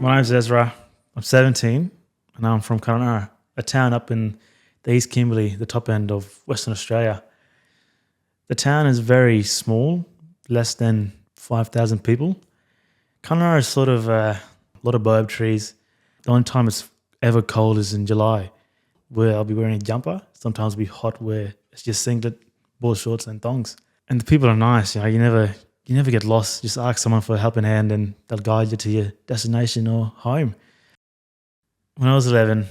My name's Ezra. I'm 17 and I'm from Kununurra, a town up in the East Kimberley, the top end of Western Australia. The town is very small, less than 5,000 people. Kununurra is sort of a lot of baobab trees. The only time it's ever cold is in July, where I'll be wearing a jumper. Sometimes it'll be hot where it's just singlet, board shorts and thongs. And the people are nice, you never get lost. Just ask someone for a helping hand and they'll guide you to your destination or home. When I was 11,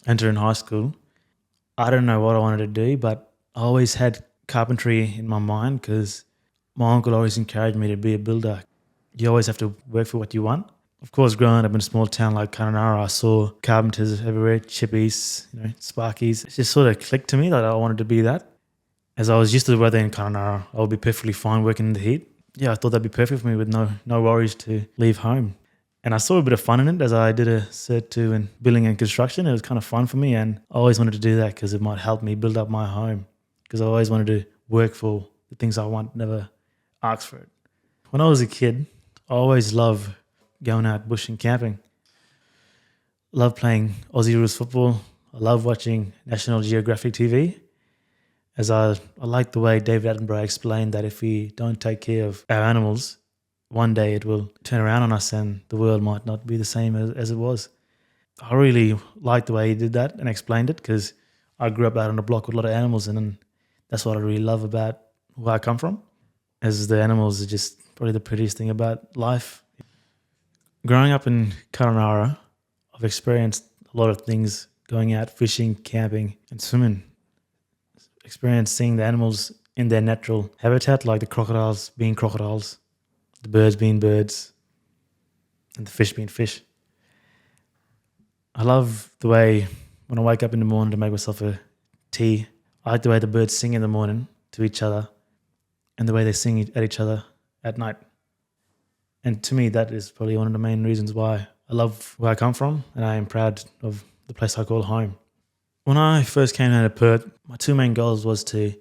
entering high school, I don't know what I wanted to do, but I always had carpentry in my mind because my uncle always encouraged me to be a builder. You always have to work for what you want. Of course, growing up in a small town like Kununurra, I saw carpenters everywhere, chippies, sparkies. It just sort of clicked to me that I wanted to be that. As I was used to the weather in Kununurra, I would be perfectly fine working in the heat. Yeah, I thought that'd be perfect for me with no worries to leave home. And I saw a bit of fun in it as I did a Cert 2 in building and construction. It was kind of fun for me, and I always wanted to do that because it might help me build up my home, because I always wanted to work for the things I want, never ask for it. When I was a kid, I always loved going out bush and camping. Love playing Aussie rules football. I love watching National Geographic TV, as I like the way David Attenborough explained that if we don't take care of our animals, one day it will turn around on us and the world might not be the same as it was. I really liked the way he did that and explained it, because I grew up out on the block with a lot of animals, and that's what I really love about where I come from, as the animals are just probably the prettiest thing about life. Growing up in Kununurra, I've experienced a lot of things, going out fishing, camping and swimming. Experienced seeing the animals in their natural habitat, like the crocodiles being crocodiles, the birds being birds, and the fish being fish. I love the way when I wake up in the morning to make myself a tea, I like the way the birds sing in the morning to each other and the way they sing at each other at night. And to me, that is probably one of the main reasons why I love where I come from, and I am proud of the place I call home. When I first came down to Perth, my two main goals was to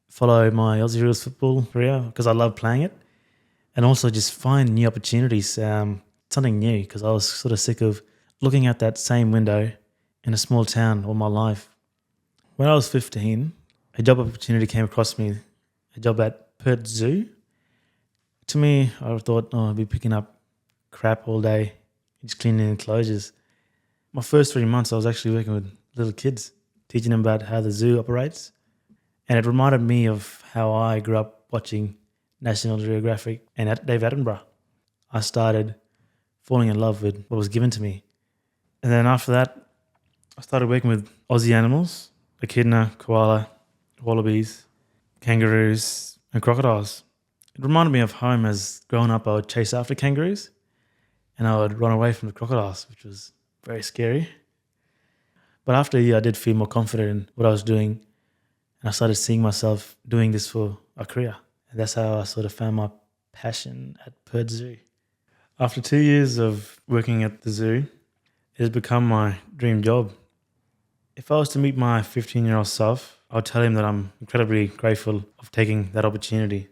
follow my Aussie rules football career, because I love playing it, and also just find new opportunities, something new, because I was sort of sick of looking at that same window in a small town all my life. When I was 15, a job opportunity came across me, a job at Perth Zoo. To me, I thought, I'd be picking up crap all day, just cleaning enclosures. My first 3 months, I was actually working with little kids, teaching them about how the zoo operates. And it reminded me of how I grew up watching National Geographic and David Attenborough. I started falling in love with what was given to me. And then after that, I started working with Aussie animals, echidna, koala, wallabies, kangaroos and crocodiles. It reminded me of home, as growing up I would chase after kangaroos and I would run away from the crocodiles, which was very scary. But after a year, I did feel more confident in what I was doing, and I started seeing myself doing this for a career. And that's how I sort of found my passion at Perth Zoo. After 2 years of working at the zoo, it has become my dream job. If I was to meet my 15-year-old self, I would tell him that I'm incredibly grateful of taking that opportunity,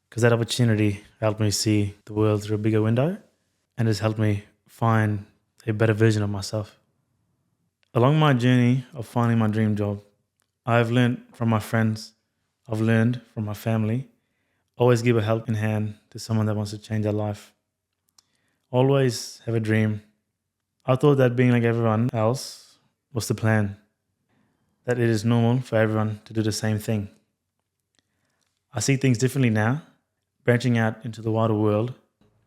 because that opportunity helped me see the world through a bigger window and has helped me find a better version of myself. Along my journey of finding my dream job, I have learned from my friends, I've learned from my family. Always give a helping hand to someone that wants to change their life. Always have a dream. I thought that being like everyone else was the plan, that it is normal for everyone to do the same thing. I see things differently now. Branching out into the wider world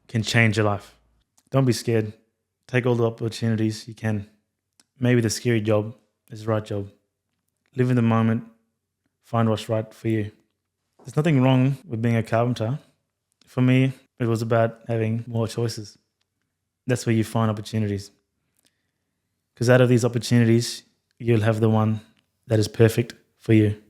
can change your life. Don't be scared. Take all the opportunities you can. Maybe the scary job is the right job. Live in the moment. Find what's right for you. There's nothing wrong with being a carpenter. For me, it was about having more choices. That's where you find opportunities. Because out of these opportunities, you'll have the one that is perfect for you.